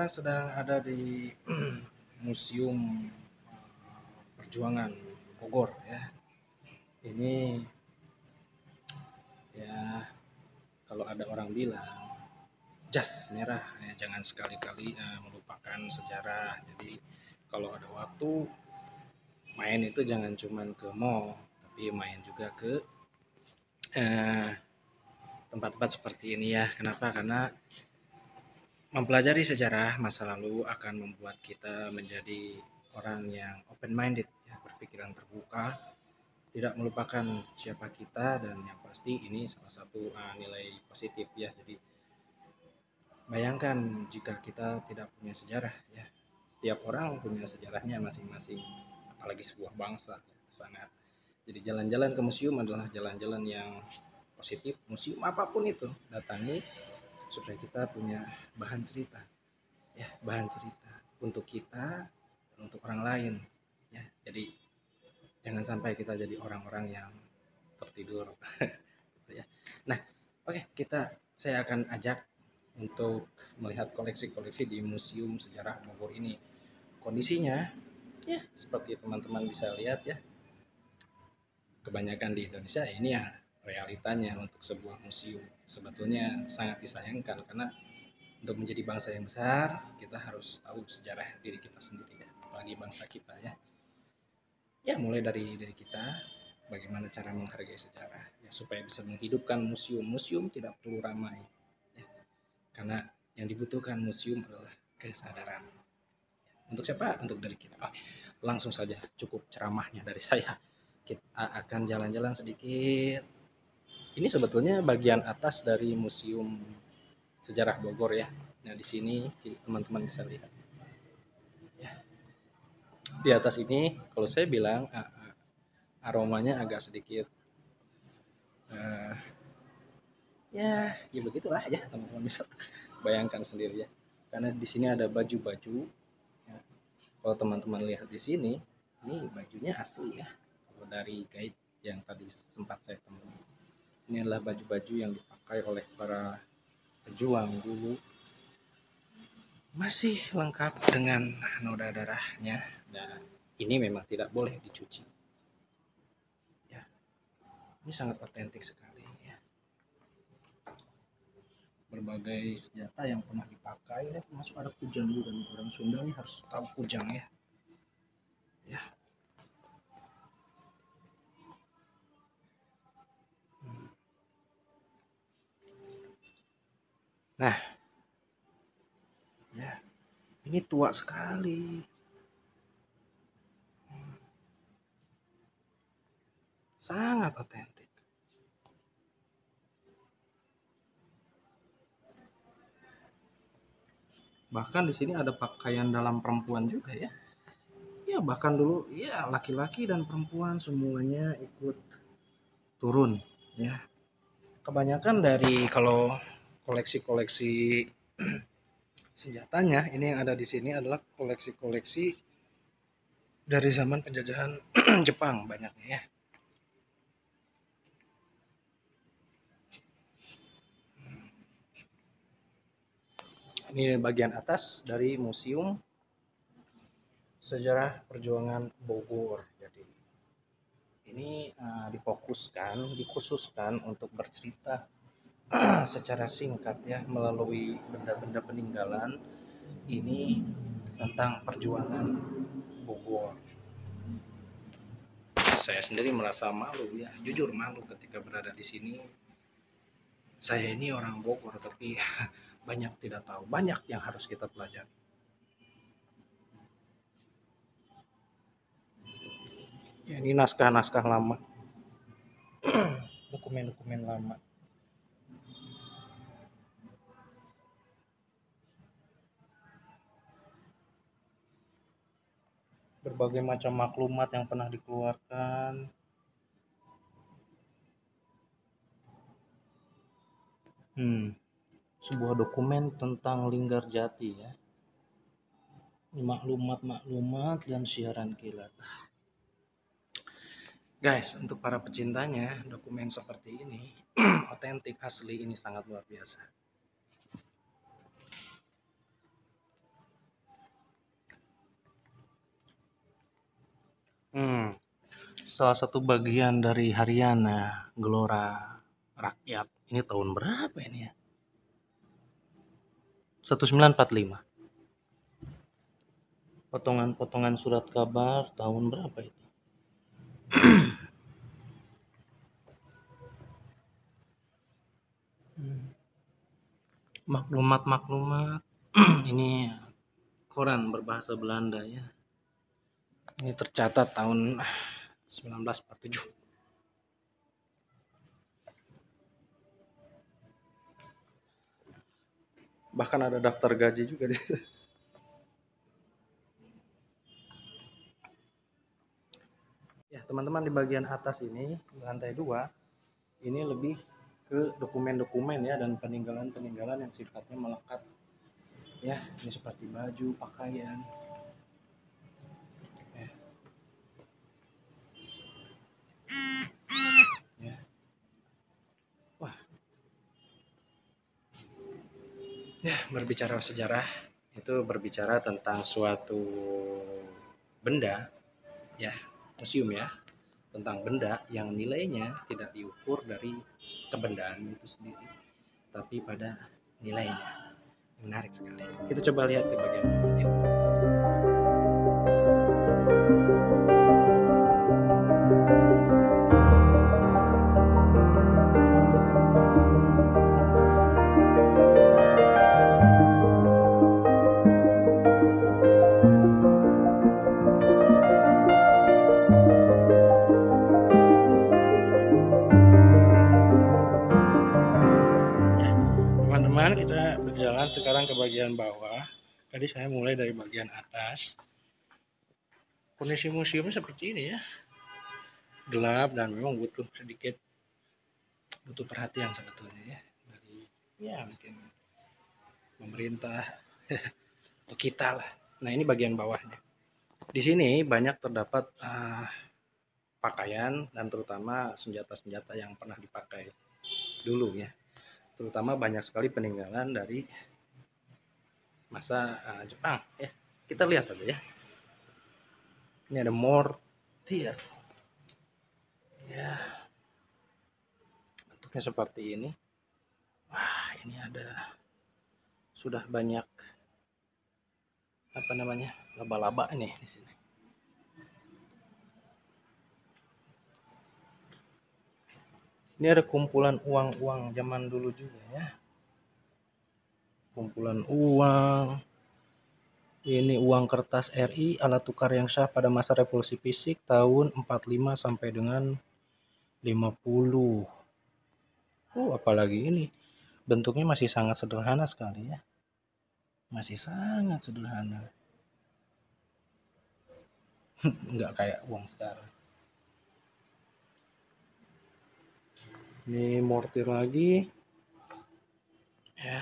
sekarang sedang ada di Museum Perjuangan Bogor ya. Ini ya kalau ada orang bilang jas merah, ya, jangan sekali-kali melupakan sejarah. Jadi kalau ada waktu main itu jangan cuman ke mall, tapi main juga ke eh, tempat-tempat seperti ini ya. Kenapa? Karena mempelajari sejarah masa lalu akan membuat kita menjadi orang yang open minded, ya, berpikiran terbuka, tidak melupakan siapa kita, dan yang pasti ini salah satu nilai positif ya. Jadi bayangkan jika kita tidak punya sejarah ya. Setiap orang punya sejarahnya masing-masing, apalagi sebuah bangsa ya, sangat. Jadi jalan-jalan ke museum adalah jalan-jalan yang positif. Museum apapun itu datangi supaya kita punya bahan cerita, ya, bahan cerita untuk kita dan untuk orang lain ya. Jadi jangan sampai kita jadi orang-orang yang tertidur gitu ya. Nah, oke, saya akan ajak untuk melihat koleksi-koleksi di Museum Sejarah Bogor ini. Kondisinya ya seperti teman-teman bisa lihat ya, kebanyakan di Indonesia ini ya realitanya. Untuk sebuah museum sebetulnya sangat disayangkan, karena untuk menjadi bangsa yang besar kita harus tahu sejarah diri kita sendiri ya, apalagi bangsa kita ya. Ya mulai dari kita, bagaimana cara menghargai sejarah ya, supaya bisa menghidupkan museum. Museum tidak perlu ramai ya, karena yang dibutuhkan museum adalah kesadaran. Untuk siapa? Untuk dari kita. Langsung saja, cukup ceramahnya dari saya. Kita akan jalan-jalan sedikit. Ini sebetulnya bagian atas dari Museum Sejarah Bogor ya. Nah, di sini teman-teman bisa lihat. Ya. Di atas ini, kalau saya bilang aromanya agak sedikit uh, ya begitulah ya, teman-teman bisa bayangkan sendiri ya. Karena di sini ada baju-baju. Ya. Kalau teman-teman lihat di sini, ini bajunya asli ya. Kalau dari guide yang tadi sempat saya temui, ini adalah baju-baju yang dipakai oleh para pejuang dulu, masih lengkap dengan noda darahnya, dan ini memang tidak boleh dicuci ya. Ini sangat otentik sekali ya. Berbagai senjata yang pernah dipakai ini, termasuk ada kujang juga. Orang Sunda ini harus tahu kujang ya. Ya. Nah, ya, ini tua sekali. Sangat otentik. Bahkan di sini ada pakaian dalam perempuan juga ya. Ya, bahkan dulu ya laki-laki dan perempuan semuanya ikut turun ya. Kebanyakan dari kalau koleksi-koleksi senjatanya ini yang ada di sini adalah koleksi-koleksi dari zaman penjajahan Jepang banyaknya ya. Ini bagian atas dari Museum Sejarah Perjuangan Bogor. Jadi ini dikhususkan untuk bercerita secara singkat ya, melalui benda-benda peninggalan ini tentang perjuangan Bogor. Saya sendiri merasa malu ya, jujur malu ketika berada di sini. Saya ini orang Bogor, tapi banyak tidak tahu, banyak yang harus kita pelajari. Ya, ini naskah-naskah lama, dokumen-dokumen lama. Berbagai macam maklumat yang pernah dikeluarkan. Sebuah dokumen tentang Linggarjati ya. Maklumat-maklumat dan siaran kilat. Guys, untuk para pecintanya, dokumen seperti ini otentik, asli, ini sangat luar biasa. salah satu bagian dari Haryana Gelora Rakyat. Ini tahun berapa ini ya? 1945. Potongan-potongan surat kabar tahun berapa itu? Maklumat-maklumat. Ini koran berbahasa Belanda ya. Ini tercatat tahun 1947. Bahkan ada daftar gaji juga di situ. Ya, teman-teman, di bagian atas ini, lantai 2, ini lebih ke dokumen-dokumen ya dan peninggalan-peninggalan yang sifatnya melekat. Ya, ini seperti baju, pakaian. Ya. Ya. Wah. Ya, berbicara sejarah itu berbicara tentang suatu benda ya, museum ya, tentang benda yang nilainya tidak diukur dari kebendaan itu sendiri, tapi pada nilainya. Menarik sekali. Kita coba lihat ke bagian ini. Teman-teman, kita berjalan sekarang ke bagian bawah. Tadi saya mulai dari bagian atas. Kondisi museumnya seperti ini ya, gelap dan memang butuh perhatian sebetulnya ya, dari ya mungkin pemerintah atau kita lah. Nah, ini bagian bawahnya. Di sini banyak terdapat pakaian dan terutama senjata-senjata yang pernah dipakai dulu ya. Terutama banyak sekali peninggalan dari masa Jepang ya. Kita lihat aja ya. Ini ada mortir. Ya. Bentuknya seperti ini. Wah, ini ada sudah banyak apa namanya? Laba-laba nih di sini. Ini ada kumpulan uang-uang zaman dulu juga ya. Kumpulan uang. Ini uang kertas RI, alat tukar yang sah pada masa revolusi fisik tahun 45 sampai dengan 50. Apalagi ini. Bentuknya masih sangat sederhana sekali ya. Masih sangat sederhana. Nggak kayak uang sekarang. Ini mortir lagi. Ya.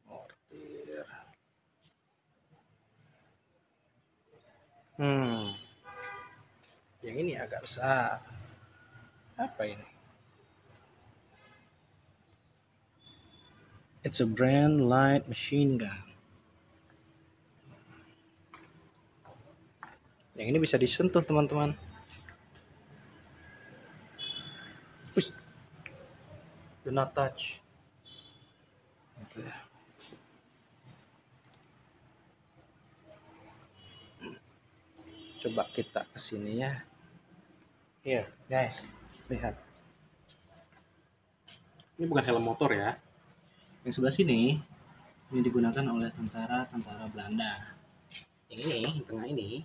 Mortir. Yang ini agak besar. Apa ini? It's a brand light machine gun. Yang ini bisa disentuh, teman-teman. Push. Do not touch. Oke. Coba kita kesini ya. Here, guys, lihat. Ini bukan helm motor ya. Yang sebelah sini ini digunakan oleh tentara Belanda. Yang ini, yang tengah ini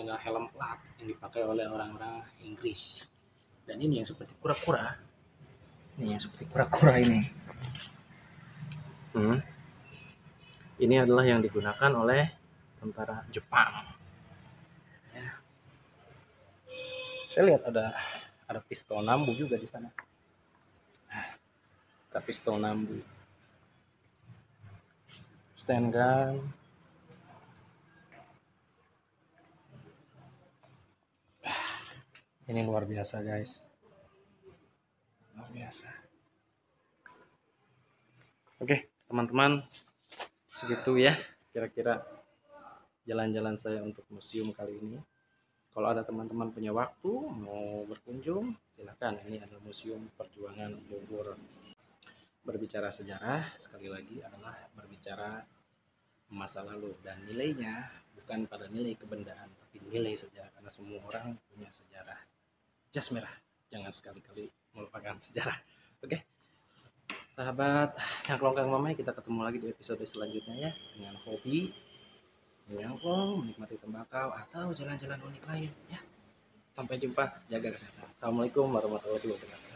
adalah helm plat yang dipakai oleh orang-orang Inggris. Dan ini yang seperti kura-kura. Ini yang seperti kura-kura ini. Ini adalah yang digunakan oleh tentara Jepang. Ya. Saya lihat ada pistol nambu juga di sana. Ada pistol nambu. Stand gun. Ini luar biasa, guys. Luar biasa. Oke, teman-teman, segitu ya kira-kira jalan-jalan saya untuk museum kali ini. Kalau ada teman-teman punya waktu mau berkunjung, silakan. Ini adalah Museum Perjuangan Bogor. Berbicara sejarah, sekali lagi adalah berbicara masa lalu, dan nilainya bukan pada nilai kebendaan, tapi nilai sejarah, karena semua orang punya sejarah. Jas merah, jangan sekali-kali melupakan sejarah. Oke, sahabat Cangklong Kang Mamai, kita ketemu lagi di episode selanjutnya ya, dengan hobi menyangklong, menikmati tembakau, atau jalan-jalan unik lain ya. Sampai jumpa, jaga kesehatan. Assalamualaikum warahmatullahi wabarakatuh.